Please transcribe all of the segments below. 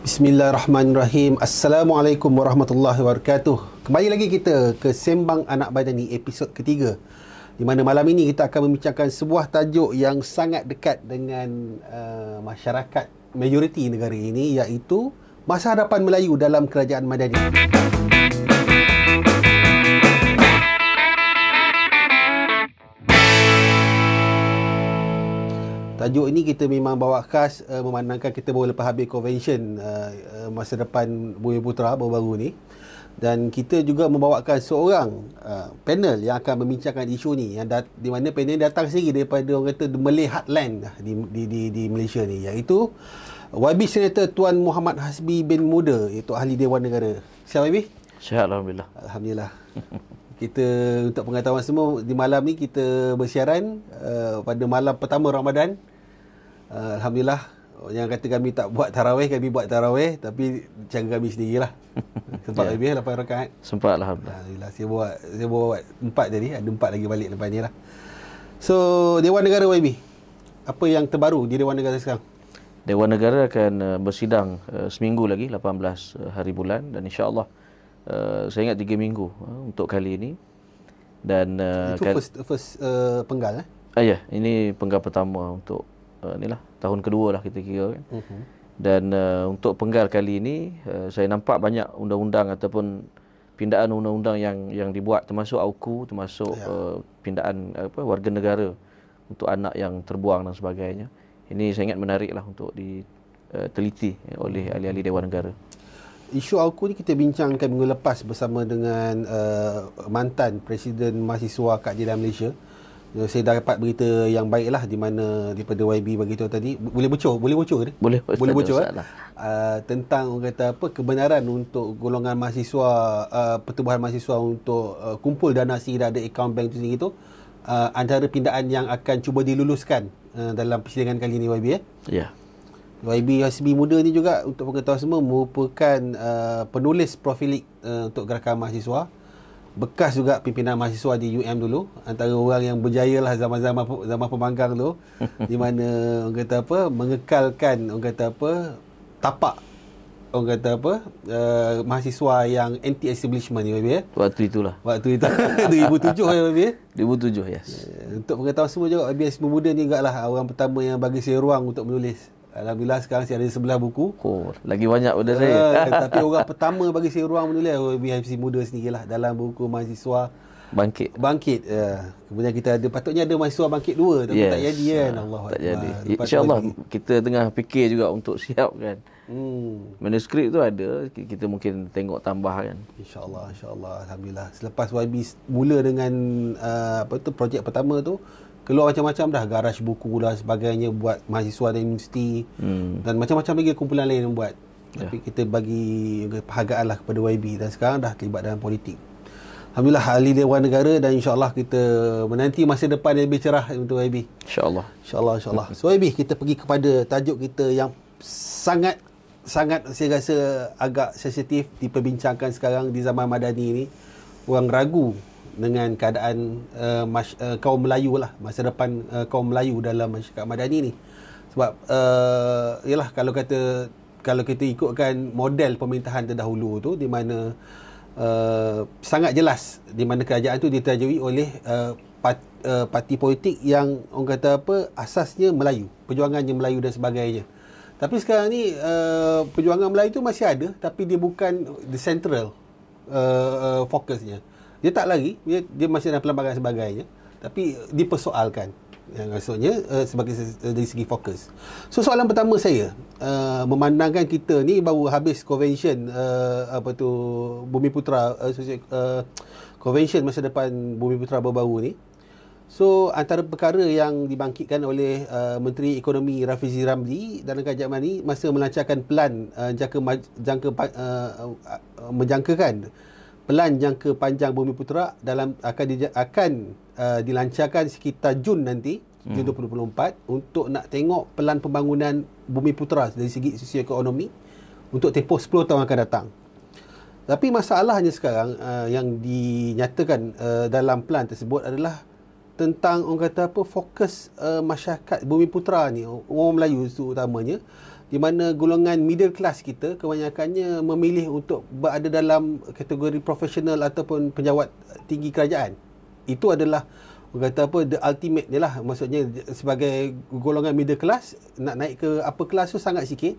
Bismillahirrahmanirrahim. Assalamualaikum warahmatullahi wabarakatuh. Kembali lagi kita ke Sembang Anak Madani episod ketiga, di mana malam ini kita akan membincangkan sebuah tajuk yang sangat dekat dengan masyarakat majoriti negara ini, iaitu masa hadapan Melayu dalam Kerajaan Madani. Tajuk ini kita memang bawa khas memandangkan kita baru lepas habis convention masa depan Bumiputera baru-baru ni, dan kita juga membawakan seorang panel yang akan membincangkan isu ni, yang di mana panel datang sendiri daripada orang kata the Malay Heartland di Malaysia ni, iaitu YB Senator Tuan Muhammad Hasbi bin Muda, iaitu Ahli Dewan Negara. Sihat YB? Sihat, Alhamdulillah. Alhamdulillah. Kita, untuk pengetahuan semua, di malam ni kita bersiaran pada malam pertama Ramadan. Alhamdulillah. Yang kata kami tak buat tarawih, kami buat tarawih, tapi cara kami sendirilah. Sempat lebih 8 rakaat. Sempat, Alhamdulillah. Alhamdulillah. Saya buat 4 tadi, ada 4 lagi balik lepas ni lah. So, Dewan Negara YB, apa yang terbaru di Dewan Negara sekarang? Dewan Negara akan bersidang seminggu lagi, 18 hari bulan, dan insya-Allah saya ingat 3 minggu untuk kali ini. Dan itu first penggal ya, ini penggal pertama untuk inilah tahun kedua lah kita kira kan. Dan untuk penggal kali ini saya nampak banyak undang-undang ataupun pindaan undang-undang yang dibuat, termasuk AUKU, termasuk pindaan warga negara untuk anak yang terbuang dan sebagainya. Ini saya ingat menariklah untuk diteliti oleh ahli-ahli Dewan Negara. Isu AUKU ni kita bincangkan minggu lepas bersama dengan mantan Presiden Mahasiswa Keadilan Malaysia. Saya dah dapat berita yang baiklah, di mana daripada YB bagi tahu tadi. Boleh bocor ke? Boleh bocor tentang orang kata apa, kebenaran untuk golongan mahasiswa, pertubuhan mahasiswa untuk kumpul dana sendiri, ada akaun bank tu sendiri tu, antara pindaan yang akan cuba diluluskan dalam persidangan kali ini YB Ya. YB Hasbi Muda ni juga, untuk pengetahuan semua, merupakan penulis profilik untuk gerakan mahasiswa, bekas juga pimpinan mahasiswa di UM dulu, antara orang yang berjaya lah zaman pembangkang tu, di mana orang kata apa, mengekalkan orang kata apa, tapak orang kata apa, mahasiswa yang anti-establishment ni YB Waktu itu 2007 YB 2007, yes. Untuk pengetahuan semua juga, YB Hasbi Muda ni juga lah orang pertama yang bagi saya ruang untuk menulis. Alhamdulillah sekarang saya ada 11 buku. Lagi banyak pada saya. Tapi orang pertama bagi saya ruang menulis YB Muda sendirilah, dalam buku Mahasiswa Bangkit. Kemudian kita ada, patutnya ada Mahasiswa Bangkit 2, tapi tak jadi kan. Allah tak jadi. InsyaAllah kita tengah fikir juga untuk siapkan. Manuskrip tu ada, kita mungkin tengok tambah kan. InsyaAllah. Alhamdulillah. Selepas YB mula dengan projek pertama tu, keluar macam-macam dah, garaj buku dan sebagainya buat mahasiswa dan universiti, dan macam-macam lagi kumpulan lain yang buat. Tapi kita bagi penghargaan lah kepada YB, dan sekarang dah terlibat dalam politik. Alhamdulillah, ahli Dewan Negara, dan insyaAllah kita menanti masa depan yang lebih cerah untuk YB. InsyaAllah. So YB, kita pergi kepada tajuk kita yang sangat saya rasa agak sensitif diperbincangkan sekarang di zaman Madani ni. Orang ragu dengan keadaan kaum Melayu lah, masa depan kaum Melayu dalam masyarakat Madani ni. Sebab yalah, kalau kita ikutkan model pemerintahan terdahulu tu, di mana sangat jelas di mana kerajaan tu diterajui oleh parti politik yang orang kata apa, asasnya Melayu, perjuangannya Melayu dan sebagainya. Tapi sekarang ni perjuangan Melayu tu masih ada, tapi dia bukan the central fokusnya. Dia tak lagi, dia masih dalam pelbagai sebagainya, tapi dipersoalkan, yang maksudnya dari segi fokus. So soalan pertama saya, memandangkan kita ni baru habis convention Bumiputera, convention masa depan Bumiputera baru-baru ni. So antara perkara yang dibangkitkan oleh Menteri Ekonomi Rafizi Ramli dalam kerajaan ni, masa melancarkan pelan menjangkakan pelan jangka panjang Bumiputera akan dilancarkan sekitar Jun nanti, Jun 2024, untuk nak tengok pelan pembangunan Bumiputera dari segi sosioekonomi untuk tempoh 10 tahun akan datang. Tapi masalahnya sekarang yang dinyatakan dalam pelan tersebut adalah tentang orang kata apa, fokus masyarakat Bumiputera ni, orang Melayu utamanya, di mana golongan middle class kita kebanyakannya memilih untuk berada dalam kategori profesional ataupun pejabat tinggi kerajaan. Itu adalah kata apa, the ultimate ni lah. Maksudnya sebagai golongan middle class, nak naik ke upper class tu sangat sikit,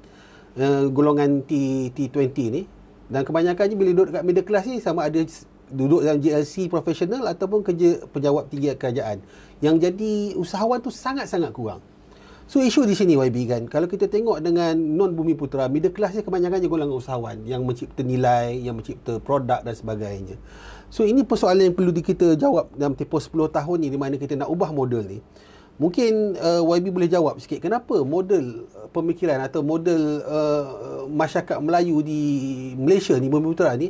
golongan T20 ni. Dan kebanyakannya bila duduk dekat middle class ni sama ada duduk dalam JLC profesional ataupun kerja pejabat tinggi kerajaan. Yang jadi usahawan tu sangat-sangat kurang. So isu di sini YB kan, kalau kita tengok dengan non Bumiputera, middle class ni kebanyakannya golongan usahawan yang mencipta nilai, yang mencipta produk dan sebagainya. So ini persoalan yang perlu kita jawab dalam tempoh 10 tahun ni, di mana kita nak ubah model ni. Mungkin YB boleh jawab sikit, kenapa model pemikiran atau model masyarakat Melayu di Malaysia ni, Bumiputera ni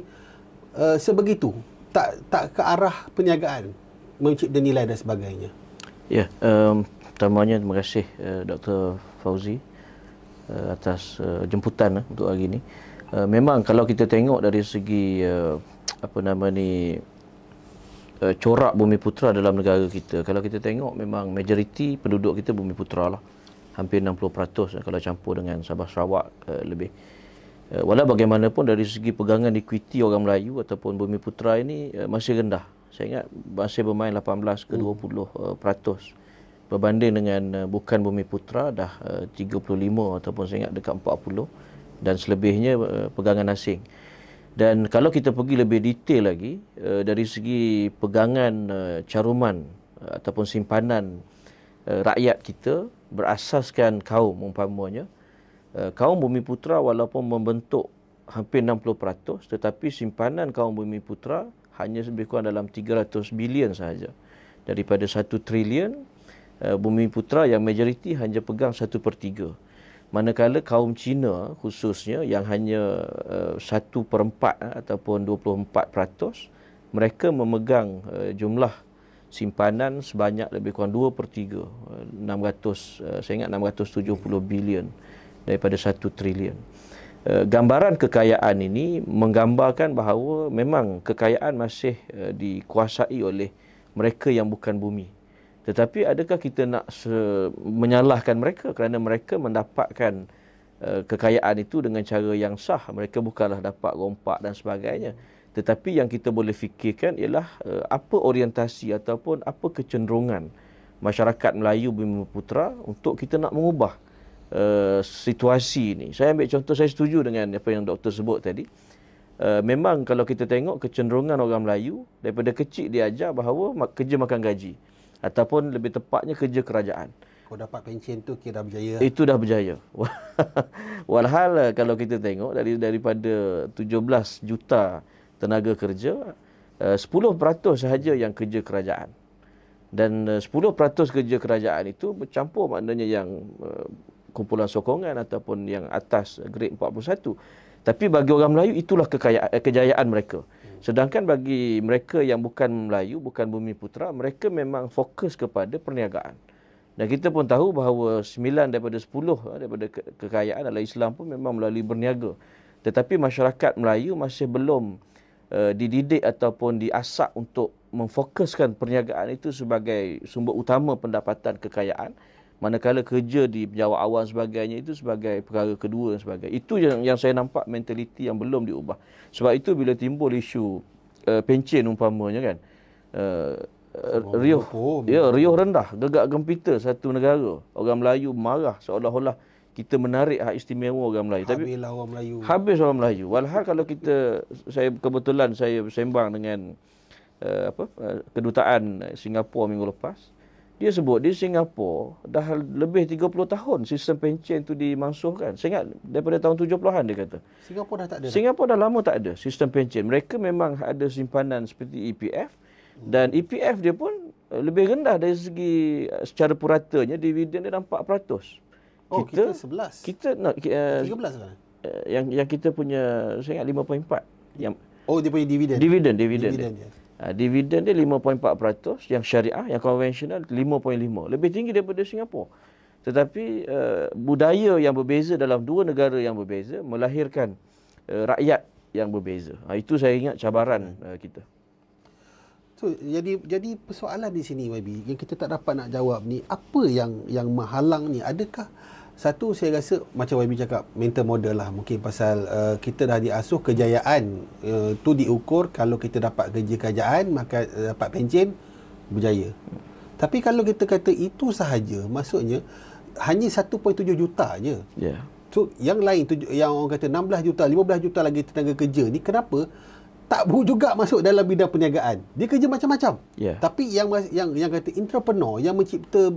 sebegitu, tak ke arah perniagaan, mencipta nilai dan sebagainya. Ya, pertamanya terima kasih Dr. Fauzi atas jemputan untuk hari ini. Memang kalau kita tengok dari segi corak Bumiputera dalam negara kita, kalau kita tengok memang majoriti penduduk kita Bumiputera lah. Hampir 60% kalau campur dengan Sabah Sarawak lebih. Walau bagaimanapun dari segi pegangan equity orang Melayu ataupun Bumiputera ini masih rendah. Saya ingat masih bermain 18 ke 20%. Berbanding dengan bukan Bumiputera dah 35 ataupun saya ingat dekat 40, dan selebihnya pegangan asing. Dan kalau kita pergi lebih detail lagi dari segi pegangan caruman ataupun simpanan rakyat kita berasaskan kaum, umpamanya kaum Bumiputera walaupun membentuk hampir 60%, tetapi simpanan kaum Bumiputera hanya lebih kurang dalam 300 bilion sahaja. Daripada 1 trilion, Bumiputera yang majoriti hanya pegang 1/3. Manakala kaum Cina khususnya yang hanya 1/4 ataupun 24%, mereka memegang jumlah simpanan sebanyak lebih kurang 2/3, 600, saya ingat 670 bilion daripada 1 trilion. Gambaran kekayaan ini menggambarkan bahawa memang kekayaan masih dikuasai oleh mereka yang bukan bumi. Tetapi adakah kita nak menyalahkan mereka kerana mereka mendapatkan kekayaan itu dengan cara yang sah? Mereka bukanlah dapat rompak dan sebagainya. Tetapi yang kita boleh fikirkan ialah apa orientasi ataupun apa kecenderungan masyarakat Melayu Bumiputera untuk kita nak mengubah situasi ini. Saya ambil contoh, saya setuju dengan apa yang doktor sebut tadi. Memang kalau kita tengok kecenderungan orang Melayu daripada kecil diajar bahawa kerja makan gaji, ataupun lebih tepatnya kerja kerajaan. Kau dapat pencen tu kira dah berjaya. Itu dah berjaya. Walhal kalau kita tengok daripada 17 juta tenaga kerja, 10% sahaja yang kerja kerajaan. Dan 10% kerja kerajaan itu bercampur, maknanya yang kumpulan sokongan ataupun yang atas grade 41. Tapi bagi orang Melayu itulah kejayaan mereka. Sedangkan bagi mereka yang bukan Melayu, bukan Bumiputera, mereka memang fokus kepada perniagaan. Dan kita pun tahu bahawa 9 daripada 10 daripada kekayaan adalah Islam pun memang melalui berniaga. Tetapi masyarakat Melayu masih belum dididik ataupun diasak untuk memfokuskan perniagaan itu sebagai sumber utama pendapatan kekayaan. Manakala kerja di pejabat awam sebagainya itu sebagai perkara kedua dan sebagainya. Itu yang saya nampak mentaliti yang belum diubah. Sebab itu bila timbul isu pencen umpamanya kan, riuh rendah, gegak gempita satu negara. Orang Melayu marah seolah-olah kita menarik hak istimewa orang Melayu. Habislah orang Melayu. Habis orang Melayu. Walhal kalau saya kebetulan saya sembang dengan kedutaan Singapura minggu lepas. Dia sebut di Singapura dah lebih 30 tahun sistem pencen tu dimansuhkan. Saya ingat daripada tahun 70-an dia kata. Singapura dah tak ada. Singapura dah lama tak ada sistem pencen. Mereka memang ada simpanan seperti EPF, dan EPF dia pun lebih rendah dari segi secara puratanya, dividen dia dah 4%. Oh, kita 11. Kita 13 kan? Yang kita punya saya ingat 5.4. Yang dia punya dividen. Dividen dia. Dividen dia 5.4%, yang syariah, yang konvensional 5.5%. Lebih tinggi daripada Singapura. Tetapi budaya yang berbeza dalam dua negara yang berbeza melahirkan rakyat yang berbeza. Itu saya ingat cabaran kita. So, jadi persoalan di sini YB yang kita tak dapat nak jawab ni, apa yang menghalang ni? Adakah Satu, saya rasa macam YB cakap, mental model lah. Mungkin pasal kita dah diasuh kejayaan tu diukur kalau kita dapat kerja kerajaan, maka dapat pencen, berjaya. Tapi kalau kita kata itu sahaja, maksudnya hanya 1.7 juta je. Yeah. So yang lain tu, yang orang kata 16 juta, 15 juta lagi tenaga kerja ni, kenapa tak juga masuk dalam bidang perniagaan? Dia kerja macam-macam. Yeah. Tapi yang kata entrepreneur, yang mencipta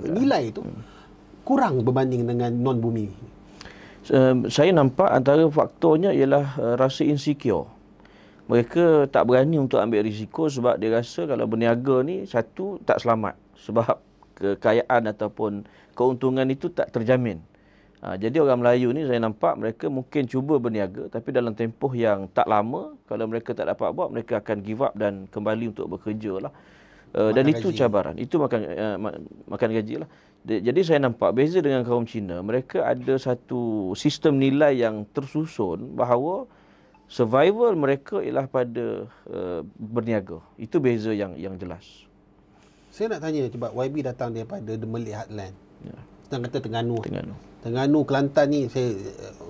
nilai tu kurang berbanding dengan non-bumi. Saya nampak antara faktornya ialah rasa insecure. Mereka tak berani untuk ambil risiko sebab dia rasa kalau berniaga ni, satu, tak selamat. Sebab kekayaan ataupun keuntungan itu tak terjamin. Jadi orang Melayu ni saya nampak mereka mungkin cuba berniaga, tapi dalam tempoh yang tak lama, kalau mereka tak dapat buat, mereka akan give up dan kembali untuk bekerja lah. Dan itu cabaran. Itu makan gaji lah. Jadi saya nampak beza dengan kaum Cina. Mereka ada satu sistem nilai yang tersusun bahawa survival mereka ialah pada berniaga. Itu beza yang jelas. Saya nak tanya, sebab YB datang daripada The Malay Heartland. Ya. Kita kata Terengganu, Kelantan ni, saya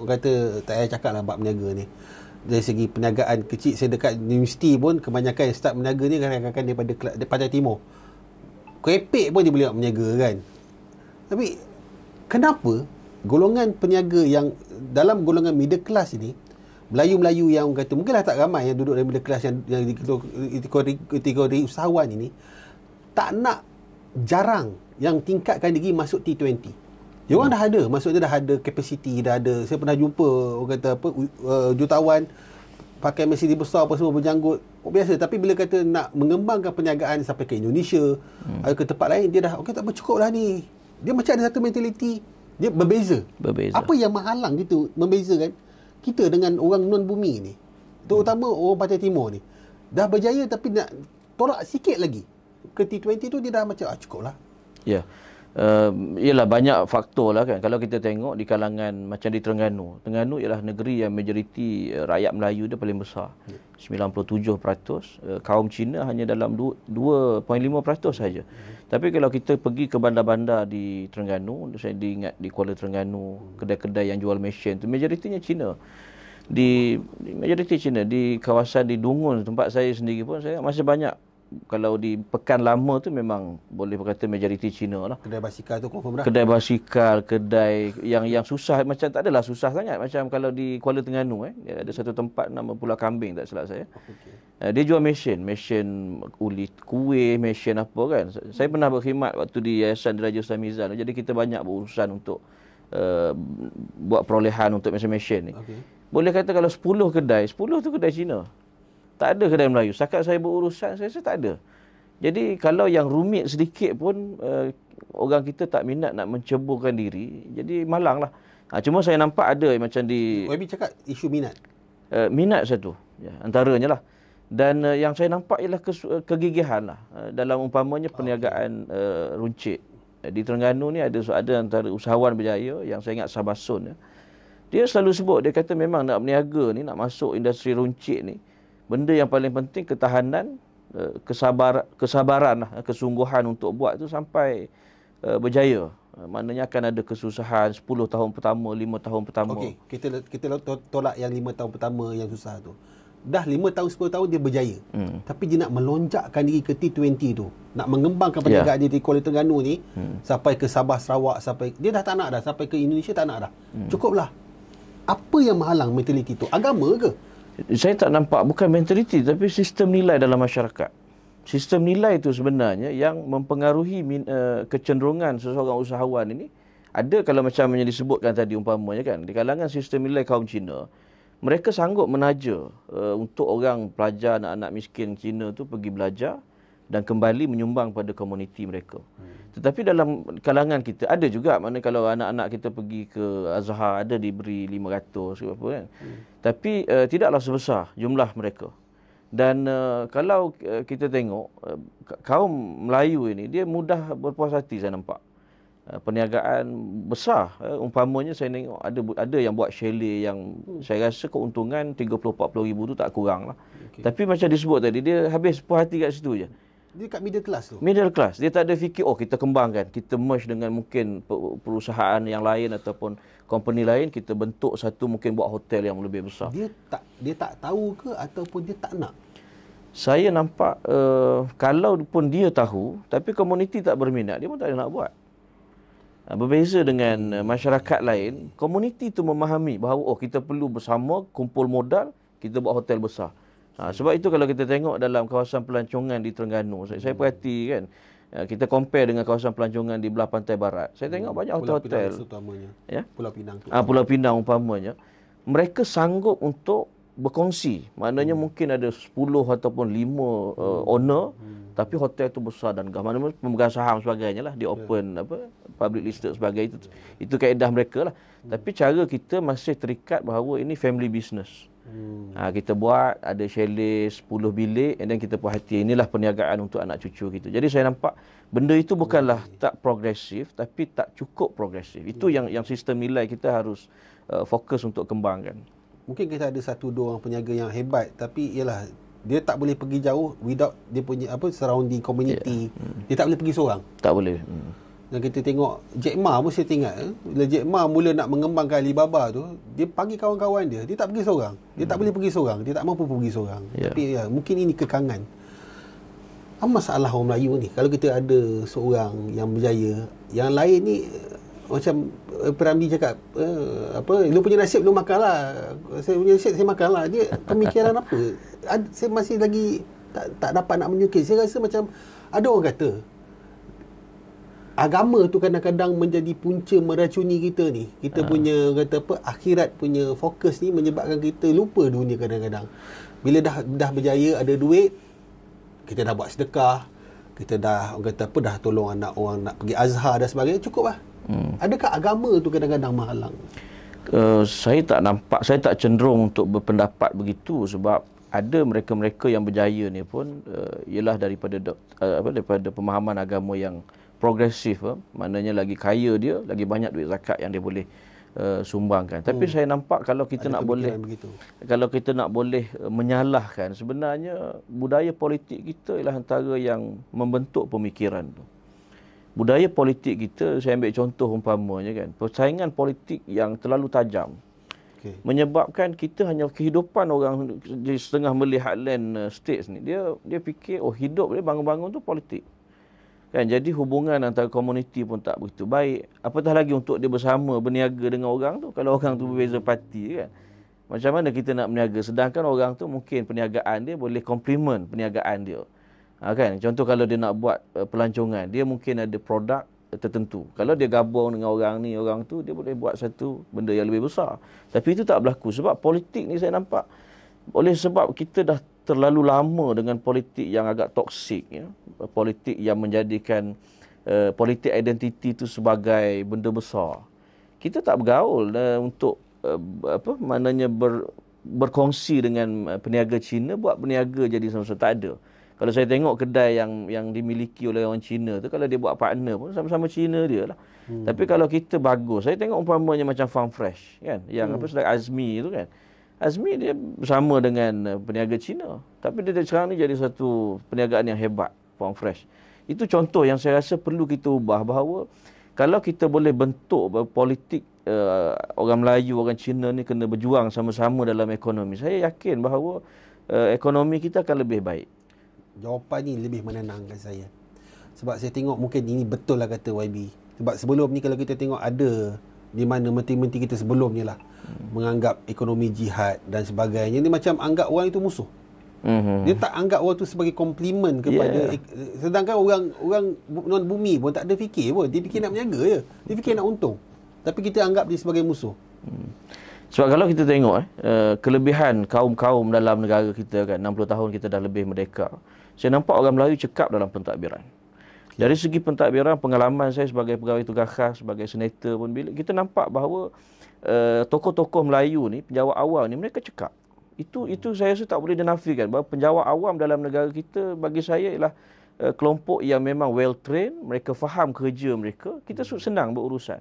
kata tak payah cakap lah bab berniaga ni. Dari segi perniagaan kecil, saya dekat universiti pun kebanyakan yang start berniaga ni rakan-rakan daripada Pantai Timur. Kerepek pun dia boleh nak berniaga kan. Tapi kenapa golongan peniaga yang dalam golongan middle class ini, Melayu-Melayu yang kata mungkinlah tak ramai yang duduk dalam middle class yang kategori usahawan ini, tak nak, jarang yang tingkatkan diri masuk T20. Dia orang dah ada, maksudnya dah ada kapasiti, dah ada. Saya pernah jumpa orang kata apa, jutawan pakai Mercedes besar apa semua berjanggut, biasa. Tapi bila kata nak mengembangkan perniagaan sampai ke Indonesia atau ke tempat lain, dia dah okey, tak bercukup lah ni. Dia macam ada satu mentaliti, dia berbeza. Apa yang menghalang gitu membezakan kita dengan orang non bumi ni, terutama orang Pantai Timur ni, dah berjaya tapi nak tolak sikit lagi ke T20 tu, dia dah macam cukup lah. Ya. Ialah banyak faktor lah kan. Kalau kita tengok di kalangan macam di Terengganu ialah negeri yang majoriti rakyat Melayu dia paling besar, 97%. Kaum Cina hanya dalam 2.5% saja. Tapi kalau kita pergi ke bandar-bandar di Terengganu, saya diingat di Kuala Terengganu, kedai-kedai yang jual mesin tu majoritinya Cina. Majoriti Cina di kawasan di Dungun tempat saya sendiri pun, saya masih banyak. Kalau di Pekan Lama tu memang boleh berkata majoriti Cina lah. Kedai basikal tu confirm dah. Kedai basikal, kedai yang susah, macam tak adalah susah sangat. Macam kalau di Kuala Terengganu ada satu tempat nama Pulau Kambing, tak silap saya. Okay. Dia jual mesin ulit kuih, mesin apa kan. Saya pernah berkhidmat waktu di Yayasan Diraja Ustaz Mizan. Jadi kita banyak berurusan untuk buat perolehan untuk mesin-mesin ni. Okay. Boleh kata kalau 10 tu kedai Cina. Tak ada kedai Melayu. Setakat saya berurusan, saya rasa tak ada. Jadi kalau yang rumit sedikit pun, orang kita tak minat nak menceburkan diri. Jadi malang lah. Cuma saya nampak ada macam di... YB cakap isu minat. Minat satu. Ya, antaranya lah. Dan yang saya nampak ialah kegigihan lah. Dalam umpamanya perniagaan runcit. Di Terengganu ni ada antara usahawan berjaya yang saya ingat Sabasun. Dia selalu sebut, dia kata memang nak berniaga ni, nak masuk industri runcit ni, benda yang paling penting ketahanan, kesabaran lah, kesungguhan untuk buat tu sampai berjaya. Maknanya akan ada kesusahan 10 tahun pertama, 5 tahun pertama. Okey, kita tolak yang 5 tahun pertama yang susah tu. Dah 5 tahun, 10 tahun dia berjaya. Tapi dia nak melonjakkan diri ke T20 tu. Nak mengembangkan perniagaan dia di Kuala Terengganu ni sampai ke Sabah, Sarawak, dia dah tak nak dah. Sampai ke Indonesia tak nak dah. Cukuplah. Apa yang menghalang mentaliti tu? Agama ke? Saya tak nampak, bukan mentaliti tapi sistem nilai dalam masyarakat. Sistem nilai itu sebenarnya yang mempengaruhi kecenderungan seseorang usahawan ini. Ada kalau macam yang disebutkan tadi umpamanya kan, di kalangan sistem nilai kaum Cina, mereka sanggup menaja untuk orang pelajar, anak-anak miskin Cina tu pergi belajar dan kembali menyumbang pada komuniti mereka. Tetapi dalam kalangan kita ada juga, mana kalau anak-anak kita pergi ke Azhar ada diberi 500 ke apa kan. Tapi tidaklah sebesar jumlah mereka. Dan kalau kita tengok kaum Melayu ini, dia mudah berpuas hati saya nampak. Perniagaan besar, umpamanya saya tengok ada yang buat chalet yang saya rasa keuntungan 30-40 ribu tu tak kurang lah. Okay. Tapi macam disebut tadi, dia habis puas hati kat situ je. Dia kat middle class tu. Middle class. Dia tak ada fikir, oh kita kembangkan, kita merge dengan mungkin perusahaan yang lain ataupun company lain, kita bentuk satu, mungkin buat hotel yang lebih besar. Dia tak tahu ke ataupun dia tak nak? Saya nampak kalau pun dia tahu, tapi komuniti tak berminat, dia pun tak ada nak buat. Berbeza dengan masyarakat lain, komuniti tu memahami bahawa oh kita perlu bersama kumpul modal, kita buat hotel besar. Sebab itu kalau kita tengok dalam kawasan pelancongan di Terengganu, saya perhati kan, kita compare dengan kawasan pelancongan di belah pantai barat. Saya tengok banyak hotel-hotel. Ya? Pulau Pinang tu. Pulau Pinang umpamanya. Mereka sanggup untuk berkongsi. Maknanya mungkin ada 10 ataupun 5 owner, tapi hotel tu besar dan gah. Maknanya pemegang saham sebagainya lah, di open public listed sebagai itu kaedah mereka lah. Tapi cara kita masih terikat bahawa ini family business. Kita buat ada chalet 10 bilik, and then kita perhati inilah perniagaan untuk anak cucu kita. Jadi saya nampak benda itu bukanlah tak progresif, tapi tak cukup progresif. Itu yang sistem nilai kita harus fokus untuk kembangkan. Mungkin kita ada 1-2 orang peniaga yang hebat, tapi ialah dia tak boleh pergi jauh without dia punya surrounding community. Dia tak boleh pergi seorang. Tak boleh. Dan kita tengok Jack Ma pun, saya ingat bila Jack Ma mula nak mengembangkan Alibaba tu, dia panggil kawan-kawan dia tak pergi seorang. Dia tak boleh pergi seorang, dia tak mampu pergi seorang. Tapi mungkin ini kekangan. Apa masalah orang Melayu ni? Kalau kita ada seorang yang berjaya, yang lain ni macam Ramli cakap, lu punya nasib lu makan lah, saya punya nasib saya makan lah. Dia pemikiran apa? Saya masih lagi tak dapat nak menyukir. Saya rasa macam ada orang kata agama tu kadang-kadang menjadi punca meracuni kita ni. Kita punya akhirat punya fokus ni menyebabkan kita lupa dunia kadang-kadang. Bila dah berjaya, ada duit, kita dah buat sedekah, kita dah dah tolong anak orang nak pergi Azhar dan sebagainya, cukup lah. Adakah agama tu kadang-kadang menghalang? Saya tak nampak, saya tak cenderung untuk berpendapat begitu, sebab ada mereka-mereka yang berjaya ni pun ialah daripada pemahaman agama yang progresif. Maknanya lagi kaya dia, lagi banyak duit zakat yang dia boleh sumbangkan. Tapi saya nampak kalau kita nak boleh menyalahkan, sebenarnya budaya politik kita ialah antara yang membentuk pemikiran tu. Budaya politik kita, saya ambil contoh umpamanya kan, persaingan politik yang terlalu tajam menyebabkan kita hanya kehidupan orang di setengah Malay Heartland States ni, dia fikir hidup dia bangun-bangun tu politik kan. Jadi hubungan antara komuniti pun tak begitu baik, apatah lagi untuk dia bersama berniaga dengan orang tu, kalau orang tu berbeza parti kan. Macam mana kita nak berniaga, sedangkan orang tu mungkin perniagaan dia boleh complement perniagaan dia. Kan, contoh kalau dia nak buat pelancongan, dia mungkin ada produk tertentu. Kalau dia gabung dengan orang ni, orang tu, dia boleh buat satu benda yang lebih besar. Tapi itu tak berlaku. Sebab politik ni saya nampak, oleh sebab kita dah terlalu lama dengan politik yang agak toksik, politik yang menjadikan politik identiti itu sebagai benda besar. Kita tak bergaul untuk berkongsi dengan peniaga Cina, buat peniaga jadi sama-sama, tak ada. Kalau saya tengok kedai yang dimiliki oleh orang Cina tu, kalau dia buat partner pun sama-sama Cina dia lah. Tapi kalau kita bagus, saya tengok umpamanya macam Farm Fresh kan, yang Azmi tu kan. Azmi dia bersama dengan peniaga Cina, tapi dia sekarang ni jadi satu perniagaan yang hebat, Farm Fresh. Itu contoh yang saya rasa perlu kita ubah, bahawa kalau kita boleh bentuk politik orang Melayu, orang Cina ni kena berjuang sama-sama dalam ekonomi, saya yakin bahawa ekonomi kita akan lebih baik. Jawapan ni lebih menenangkan saya. Sebab saya tengok mungkin ini betul lah kata YB. Sebab sebelum ni kalau kita tengok ada di mana menteri-menteri kita sebelum ni lah menganggap ekonomi jihad dan sebagainya, ni macam anggap orang itu musuh. Dia tak anggap orang tu sebagai komplimen kepada sedangkan orang non bumi pun tak ada fikir pun. Dia fikir nak berniaga je. Dia fikir nak untung. Tapi kita anggap dia sebagai musuh. Sebab kalau kita tengok kelebihan kaum-kaum dalam negara kita kan, 60 tahun kita dah lebih merdeka. Saya nampak orang Melayu cekap dalam pentadbiran. Dari segi pentadbiran, pengalaman saya sebagai pegawai tugas khas, sebagai senator pun, bila kita nampak bahawa tokoh-tokoh Melayu ni, penjawat awam ni, mereka cekap. Itu saya rasa tak boleh dinafikan, bahawa penjawat awam dalam negara kita bagi saya ialah kelompok yang memang well trained, mereka faham kerja mereka, kita senang berurusan.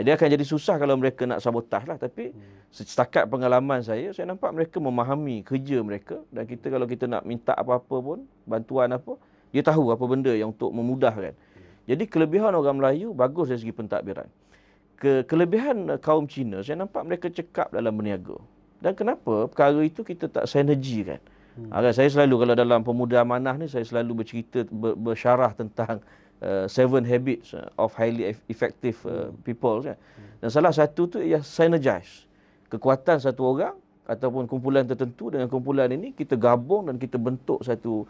Dia akan jadi susah kalau mereka nak sabotaj lah, tapi setakat pengalaman saya nampak mereka memahami kerja mereka, dan kita kalau kita nak minta apa-apa pun, bantuan apa, Dia tahu apa benda yang untuk memudahkan. Jadi kelebihan orang Melayu bagus dari segi pentadbiran. Kelebihan kaum Cina, saya nampak mereka cekap dalam berniaga. Dan kenapa perkara itu kita tak sinergikan? Saya selalu kalau dalam Pemuda Amanah ni, saya selalu bercerita, bersyarah tentang 7 habits of highly effective people. Kan? Dan salah satu tu ialah synergize. Kekuatan satu orang ataupun kumpulan tertentu dengan kumpulan ini kita gabung dan kita bentuk satu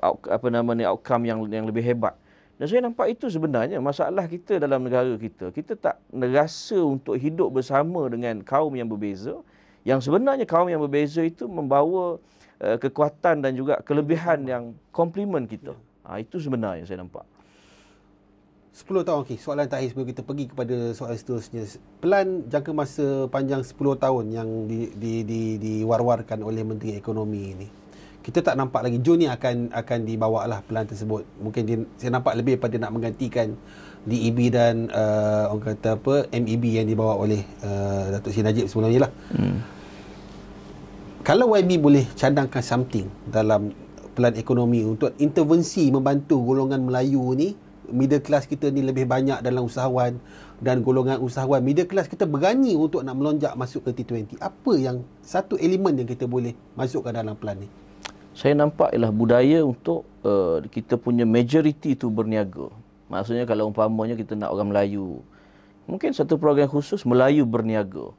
outcome yang lebih hebat. Dan saya nampak itu sebenarnya masalah kita dalam negara kita. Kita tak rasa untuk hidup bersama dengan kaum yang berbeza. Yang sebenarnya kaum yang berbeza itu membawa kekuatan dan juga kelebihan yang komplement kita. Itu sebenarnya saya nampak. 10 tahun, okey. Soalan terakhir sebelum kita pergi kepada soalan seterusnya. Pelan jangka masa panjang 10 tahun yang diwar-warkan oleh Menteri Ekonomi ini. Kita tak nampak lagi Jun ni akan dibawa lah pelan tersebut. Mungkin saya nampak lebih pada nak menggantikan DEB dan orang kata apa MEB yang dibawa oleh Datuk Seri Najib sebelum ni lah. Kalau YB boleh cadangkan something dalam pelan ekonomi untuk intervensi membantu golongan Melayu ni, middle class kita ni lebih banyak dalam usahawan, dan golongan usahawan middle class kita berani untuk nak melonjak masuk ke T20. Apa yang satu elemen yang kita boleh masukkan dalam pelan ni? Saya nampak ialah budaya untuk kita punya majority tu berniaga. Maksudnya kalau umpamanya kita nak orang Melayu, mungkin satu program khusus Melayu berniaga.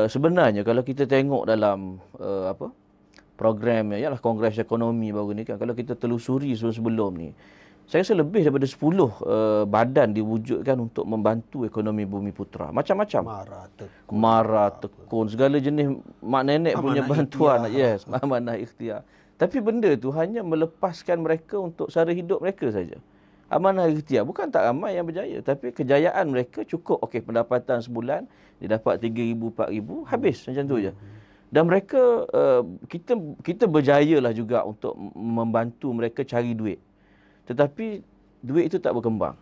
Sebenarnya kalau kita tengok dalam program ialah Kongres Ekonomi baru ni kan, kalau kita telusuri sebelum ni, saya rasa lebih daripada 10 badan diwujudkan untuk membantu ekonomi Bumiputera. Macam-macam. Mara, tekun, segala jenis mak nenek punya bantuan. Yes, amanah ikhtiar. Tapi benda tu hanya melepaskan mereka untuk sara hidup mereka saja. Amanah ikhtiar bukan tak ramai yang berjaya, tapi kejayaan mereka cukup. Okey, pendapatan sebulan dia dapat 3,000, 4,000, habis macam tu je. Dan mereka kita berjayalah juga untuk membantu mereka cari duit. Tetapi duit itu tak berkembang.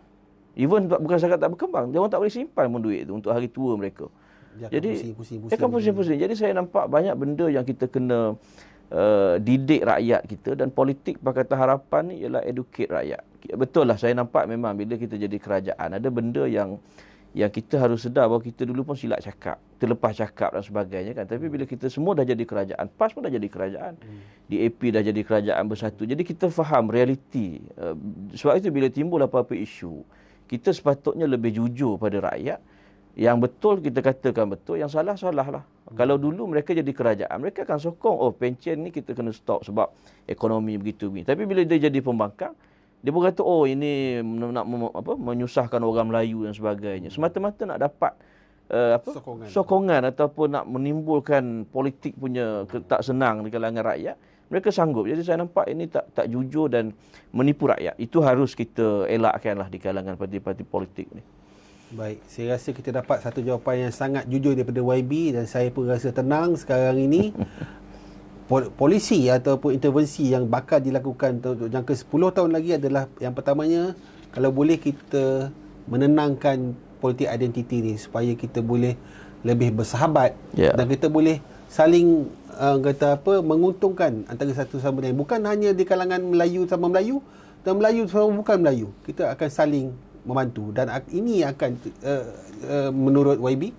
Even bukan sangat tak berkembang, dia orang tak boleh simpan pun duit itu untuk hari tua mereka. Jadi dia akan pusing-pusing. Jadi saya nampak banyak benda yang kita kena didik rakyat kita, dan politik Pakatan Harapan ni ialah educate rakyat. Betul lah, saya nampak memang bila kita jadi kerajaan ada benda yang kita harus sedar bahawa kita dulu pun silap cakap, terlepas cakap dan sebagainya kan. Tapi bila kita semua dah jadi kerajaan, PAS pun dah jadi kerajaan, DAP dah jadi kerajaan bersatu, jadi kita faham realiti. Sebab itu bila timbul apa-apa isu, kita sepatutnya lebih jujur pada rakyat. Yang betul kita katakan betul, yang salah lah. Kalau dulu mereka jadi kerajaan, mereka akan sokong, pencen ni kita kena stop sebab ekonomi begitu. Tapi bila dia jadi pembangkang, dia pun kata, ini nak menyusahkan orang Melayu dan sebagainya. Semata-mata nak dapat sokongan ataupun nak menimbulkan politik punya tak senang di kalangan rakyat. Mereka sanggup. Jadi saya nampak ini tak jujur dan menipu rakyat. Itu harus kita elakkanlah di kalangan parti-parti politik ni. Baik, saya rasa kita dapat satu jawapan yang sangat jujur daripada YB, dan saya pun rasa tenang sekarang ini. Polisi ataupun intervensi yang bakal dilakukan untuk jangka 10 tahun lagi adalah yang pertamanya, kalau boleh kita menenangkan politik identiti ni supaya kita boleh lebih bersahabat, dan kita boleh saling menguntungkan antara satu sama lain. Bukan hanya di kalangan Melayu sama Melayu dan Melayu sama bukan Melayu. Kita akan saling membantu, dan ini akan menurut YB